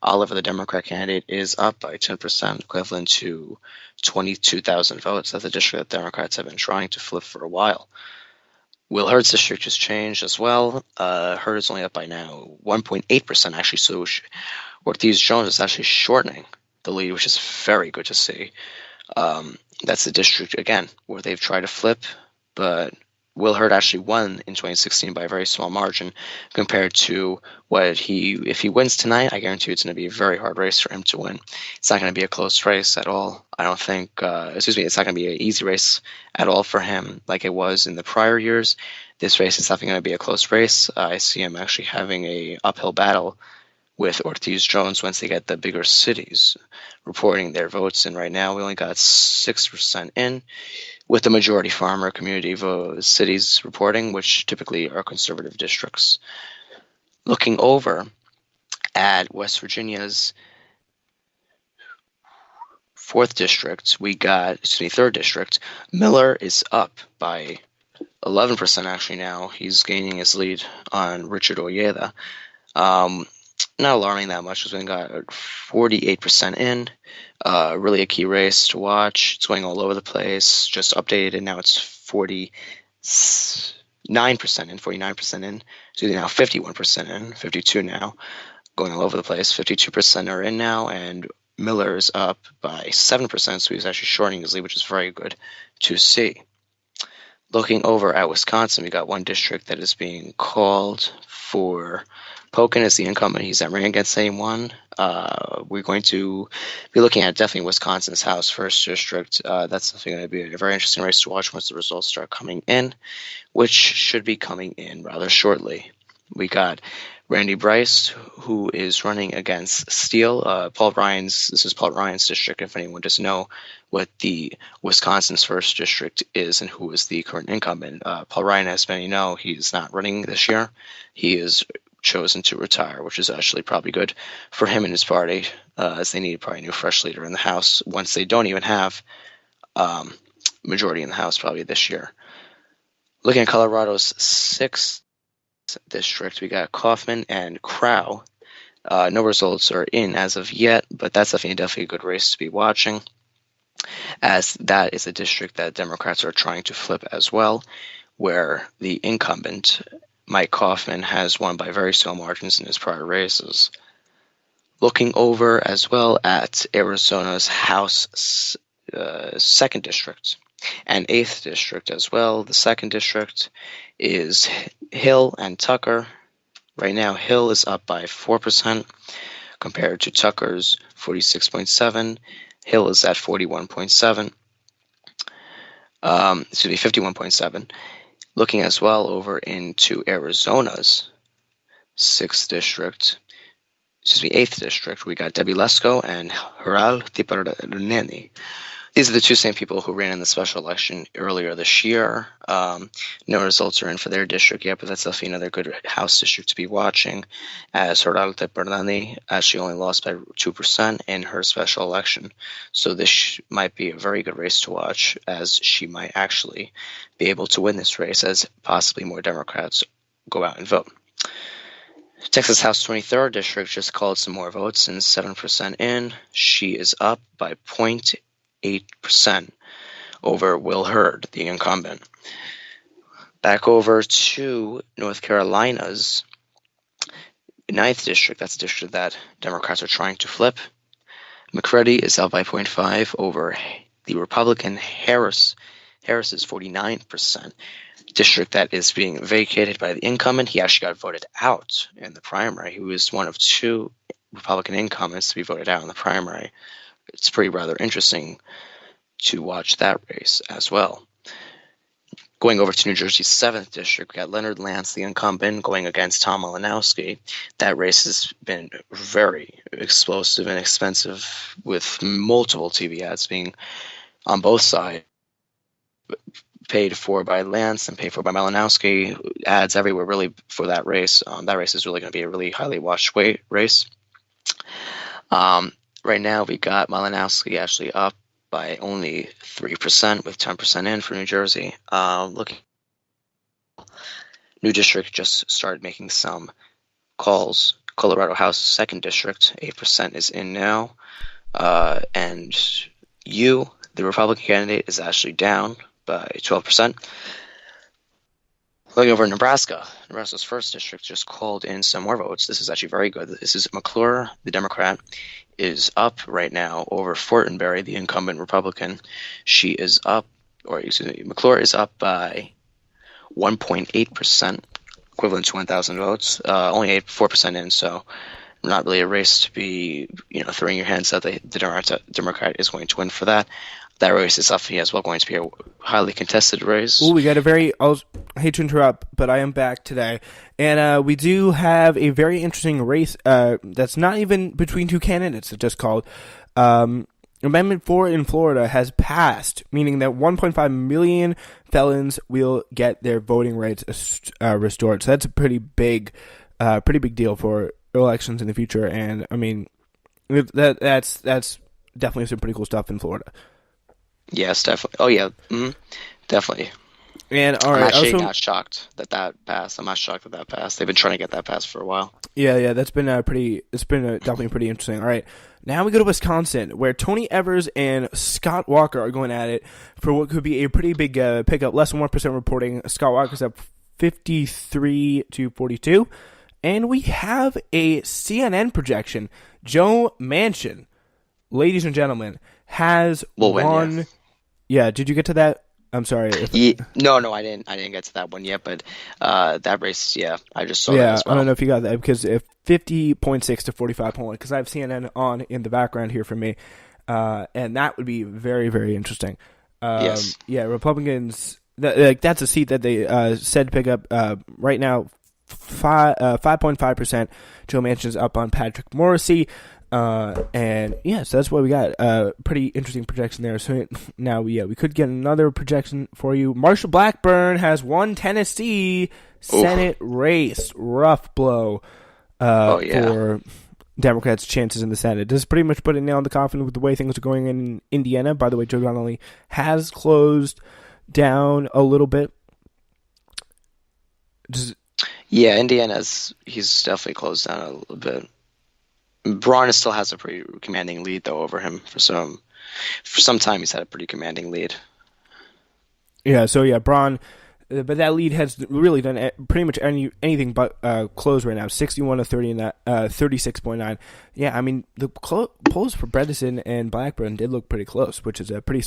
Oliver, the Democrat candidate, is up by 10%, equivalent to 22,000 votes. That's a district that Democrats have been trying to flip for a while. Will Hurd's district has changed as well. Hurd is only up by now 1.8%, actually, so Ortiz-Jones is actually shortening the lead, which is very good to see. That's the district, again, where they've tried to flip, but Will Hurd actually won in 2016 by a very small margin compared to if he wins tonight, I guarantee it's going to be a very hard race for him to win. It's not going to be a close race at all. I don't think, it's not going to be an easy race at all for him like it was in the prior years. This race is definitely going to be a close race. I see him actually having a uphill battle with Ortiz-Jones once they get the bigger cities reporting their votes in. Right now, we only got 6% in, with the majority farmer community cities reporting, which typically are conservative districts. Looking over at West Virginia's third district, Miller is up by 11% actually now. He's gaining his lead on Richard Ojeda. Not alarming that much because we got 48% in. Really a key race to watch. It's going all over the place. Just updated, and now it's 49% in. 49% in. So now 51% in. 52 now. Going all over the place. 52% are in now, and Miller is up by 7%, so he's actually shortening his lead, which is very good to see. Looking over at Wisconsin, we got one district that is being called for Pokin as the incumbent. He's running against anyone. We're going to be looking at definitely Wisconsin's House First District. That's definitely going to be a very interesting race to watch once the results start coming in, which should be coming in rather shortly. We got Randy Bryce, who is running against Steele. This is Paul Ryan's district, if anyone doesn't know what the Wisconsin's first district is and who is the current incumbent. Paul Ryan, as many know, he's not running this year. He is chosen to retire, which is actually probably good for him and his party, as they need probably a new fresh leader in the House once they don't even have majority in the House probably this year. Looking at Colorado's 6th district, we got Kaufman and Crow. No results are in as of yet, but that's definitely a good race to be watching, as that is a district that Democrats are trying to flip as well, where the incumbent, Mike Kaufman, has won by very small margins in his prior races. Looking over as well at Arizona's House 2nd district and 8th district as well. The 2nd district is Hill and Tucker. Right now, Hill is up by 4% compared to Tucker's 46.7. Hill is at 41.7. 51.7. Looking as well over into Arizona's 8th district, we got Debbie Lesko and Haral Tiparneni. These are the two same people who ran in the special election earlier this year. No results are in for their district yet, but that's definitely another good House district to be watching, as Haral Tiparneni actually only lost by 2% in her special election. So this might be a very good race to watch, as she might actually be able to win this race, as possibly more Democrats go out and vote. Texas House 23rd district just called some more votes and 7% in. She is up by 0.8% over Will Hurd, the incumbent. Back over to North Carolina's 9th district. That's a district that Democrats are trying to flip. McCready is up by 0.5 over the Republican Harris's 49%. District that is being vacated by the incumbent. He actually got voted out in the primary. He was one of 2 Republican incumbents to be voted out in the primary. It's pretty rather interesting to watch that race as well. Going over to New Jersey's 7th district, we got Leonard Lance, the incumbent, going against Tom Malinowski. That race has been very explosive and expensive, with multiple TV ads being on both sides, paid for by Lance and paid for by Malinowski. Ads everywhere really for that race. That race is really going to be a really highly watched race. Right now we got Malinowski actually up by only 3% with 10% in for New Jersey. New district just started making some calls Colorado House 2nd District, 8% is in now. And the Republican candidate, is actually down by 12%. Looking over Nebraska, Nebraska's 1st district just called in some more votes. This is actually very good. This is McClure, the Democrat, is up right now over Fortenberry, the incumbent Republican. She is up, McClure is up by 1.8%, equivalent to 1,000 votes. Only 4% in, so not really a race to be, throwing your hands out. The Democrat is going to win for that. That race is definitely as well going to be a highly contested race. Oh, we got I hate to interrupt, but I am back today. And we do have a very interesting race that's not even between two candidates. It's just called Amendment 4 in Florida has passed, meaning that 1.5 million felons will get their voting rights restored. So that's a pretty big deal for elections in the future. And, I mean, that's definitely some pretty cool stuff in Florida. Yes, definitely. Oh, yeah, definitely. And all right, I'm actually not shocked that passed. I'm not shocked that passed. They've been trying to get that passed for a while. Yeah, that's been definitely pretty interesting. All right, now we go to Wisconsin, where Tony Evers and Scott Walker are going at it for what could be a pretty big pickup. Less than 1% reporting. Scott Walker's up 53-42, and we have a CNN projection. Joe Manchin, ladies and gentlemen, has won. Yeah. Yeah, did you get to that? I'm sorry. No, I didn't get to that one yet, but that race, yeah, I just saw that as well. I don't know if you got that, because if 50.6 to 45.1, because I have CNN on in the background here for me, and that would be very, very interesting. Yes. Yeah, Republicans, that's a seat that they said to pick up right now. 5.5%. Joe Manchin's up on Patrick Morrissey. And yeah, so that's what we got. Pretty interesting projection there. So now we could get another projection for you. Marshall Blackburn has won Tennessee Senate race. Rough blow for Democrats' chances in the Senate. This is pretty much put a nail in the coffin with the way things are going in Indiana. By the way, Joe Donnelly has closed down a little bit. Yeah, he's definitely closed down a little bit. Braun still has a pretty commanding lead, though, over him. For some time, he's had a pretty commanding lead. Yeah, so yeah, Braun, but that lead has really done pretty much anything but close right now. 61-30 and that 36.9. Yeah, I mean the polls for Bredesen and Blackburn did look pretty close, which is I'm pretty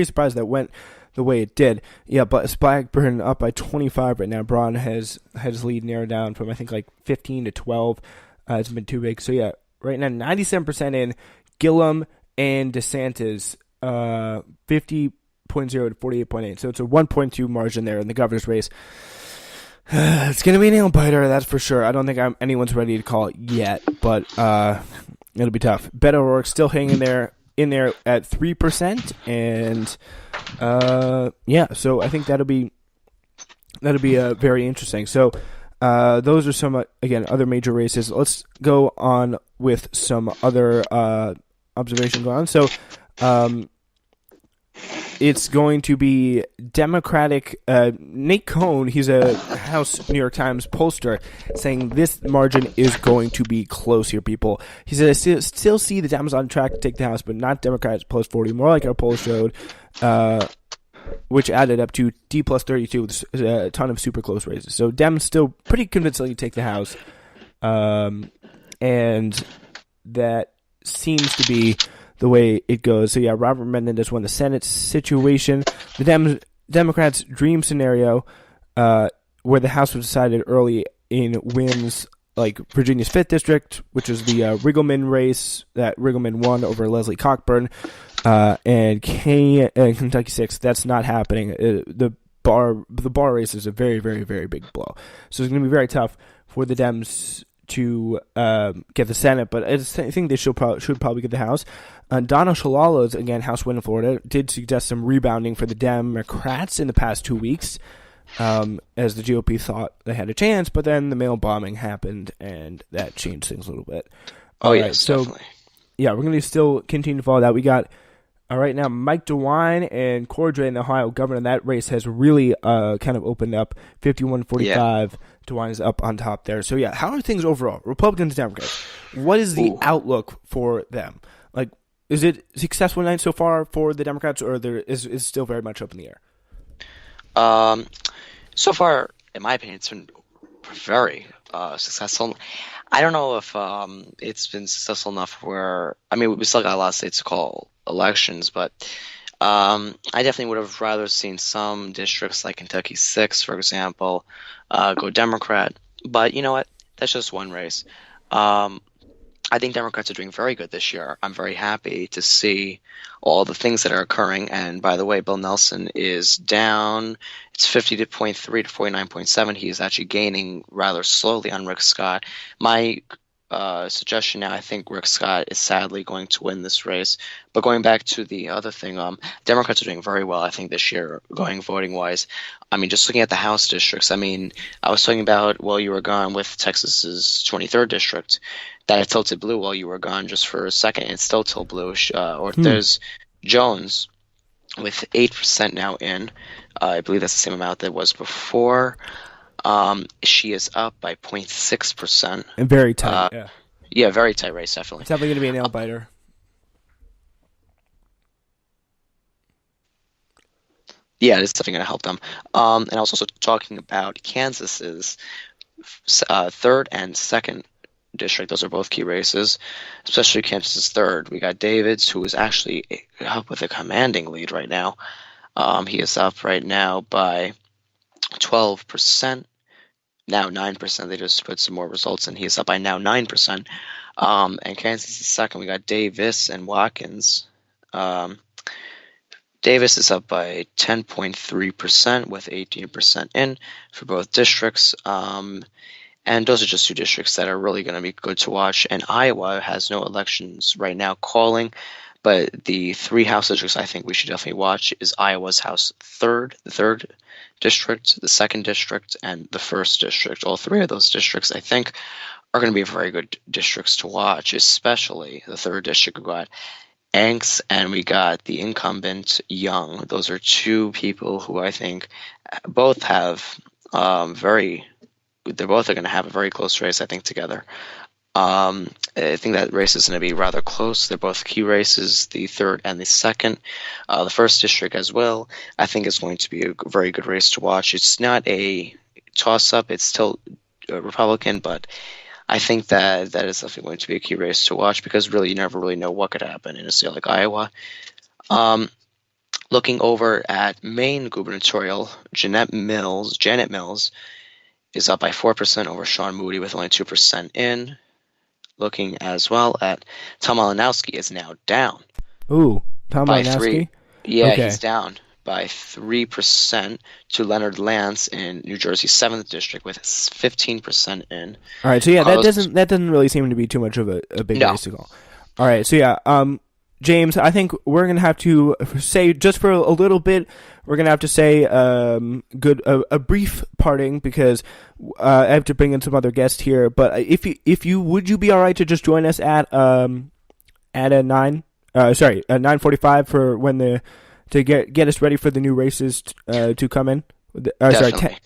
surprised that went the way it did. Yeah, but it's Blackburn up by 25 right now. Braun has his lead narrowed down from I think like 15 to 12. It's been too big. So yeah. Right now, 97% in. Gillum and DeSantis, 50.0 to 48.8. So it's a 1.2 margin there in the governor's race. It's going to be a nail biter, that's for sure. I don't think anyone's ready to call it yet, but it'll be tough. Beto O'Rourke still hanging there at 3%, and yeah. So I think that'll be very interesting. So. Those are some, again, other major races. Let's go on with some other observations going on. So it's going to be Democratic. Nate Cohn, he's a House New York Times pollster, saying this margin is going to be close here, people. He said, I still see the Dems on track to take the House, but not Democrats plus 40, more like our poll showed. Which added up to D plus 32 with a ton of super close races. So Dems still pretty convincingly take the House. And that seems to be the way it goes. So yeah, Robert Menendez won the Senate situation. The Democrats' dream scenario, where the House was decided early in wins like Virginia's 5th district, which is the Riggleman race that Riggleman won over Leslie Cockburn. And Kentucky 6th, that's not happening. The bar race is a very, very, very big blow. So it's going to be very tough for the Dems to get the Senate, but I think they should probably get the House. Donna Shalala's, again, House win in Florida, did suggest some rebounding for the Democrats in the past 2 weeks, as the GOP thought they had a chance, but then the mail bombing happened, and that changed things a little bit. Yes, definitely. Yeah, we're going to still continue to follow that. We got right now Mike DeWine and Cordray in the Ohio governor. That race has really kind of opened up 51-45 to wind us up on top there. So yeah, how are things overall? Republicans, Democrats. What is the Ooh. outlook for them? Like, is it a successful night so far for the Democrats, or there is still very much up in the air? Um, so far, in my opinion, it's been very successful. I don't know if it's been successful enough where, I mean, we still got a lot of states to call elections, but I definitely would have rather seen some districts like Kentucky 6, for example, go Democrat. But you know what? That's just one race. Um, I think Democrats are doing very good this year. I'm very happy to see all the things that are occurring. And by the way, Bill Nelson is down. It's 50.3 to 49.7. He is actually gaining rather slowly on Rick Scott. My suggestion now, I think Rick Scott is sadly going to win this race. But going back to the other thing, Democrats are doing very well, I think, this year, going voting wise. I mean, just looking at the House districts, I mean, I was talking about while you were gone with Texas's 23rd district that it tilted blue while you were gone just for a second. It's still tilted blue. Or there's Jones with 8% now in. I believe that's the same amount that was before. She is up by 0.6%. And very tight. Yeah, Yeah, very tight race, definitely. it's definitely going to be a nail biter. Yeah, it is definitely going to help them. And I was also talking about Kansas's third and second district. Those are both key races, especially Kansas's third. We got Davids, who is actually up with a commanding lead right now. He is up right now by 12%. Now 9%. They just put some more results in. He is up by now 9%. And Kansas is second. We got Davis and Watkins. Davis is up by 10.3% with 18% in for both districts. And those are just two districts that are really going to be good to watch. And Iowa has no elections right now calling, but the three House districts I think we should definitely watch is Iowa's the third district, the second district, and the first district. All three of those districts, I think, are going to be very good districts to watch, especially the third district. We got Anks and we got the incumbent Young. Those are two people who I think both have they're both going to have a very close race, I think, together. I think that race is going to be rather close. They're both key races, the third and the second. The first district as well, I think, is going to be a very good race to watch. It's not a toss-up. It's still Republican, but I think that is definitely going to be a key race to watch because really you never really know what could happen in a state like Iowa. Looking over at Maine gubernatorial, Janet Mills is up by 4% over Sean Moody with only 2% in. Looking as well at Tom Malinowski is now down. Ooh, Tom by Malinowski? 3. Yeah, Okay. he's down by 3% to Leonard Lance in New Jersey's 7th district with 15% in. All right, so yeah, Carlos, that doesn't really seem to be too much of a big no, race to call. All right, so yeah, James, I think we're gonna have to say just for a little bit, we're gonna have to say a brief parting because I have to bring in some other guests here. But if you would you be all right to just join us at a 9:45 for when to get us ready for the new races to come in. definitely.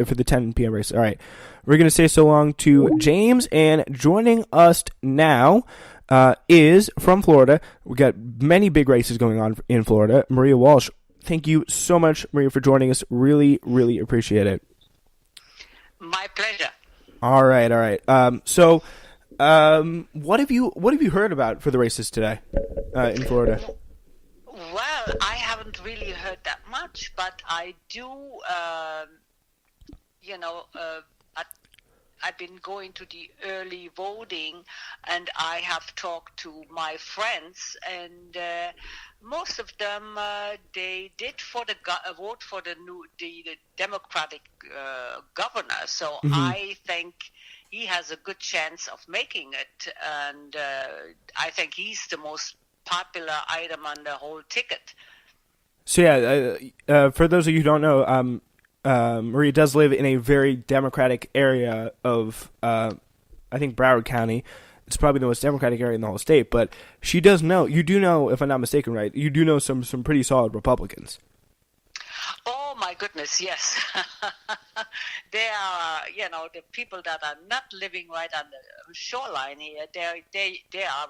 For the 10 p.m. race. All right. We're going to say so long to James, and joining us now is from Florida. We got many big races going on in Florida. Maria Walsh. Thank you so much, Maria, for joining us. Really, really appreciate it. My pleasure. All right. So, what have you heard about for the races today in Florida? Well, I haven't really heard that much, but I do, I've been going to the early voting, and I have talked to my friends, and most of them they did vote for the Democratic governor. So I think he has a good chance of making it, and I think he's the most popular item on the whole ticket. So yeah, for those of you who don't know, Maria does live in a very Democratic area of, I think, Broward County. It's probably the most Democratic area in the whole state, but you do know, if I'm not mistaken, right, you do know some pretty solid Republicans. Oh, Oh my goodness, yes. There are, the people that are not living right on the shoreline here. They are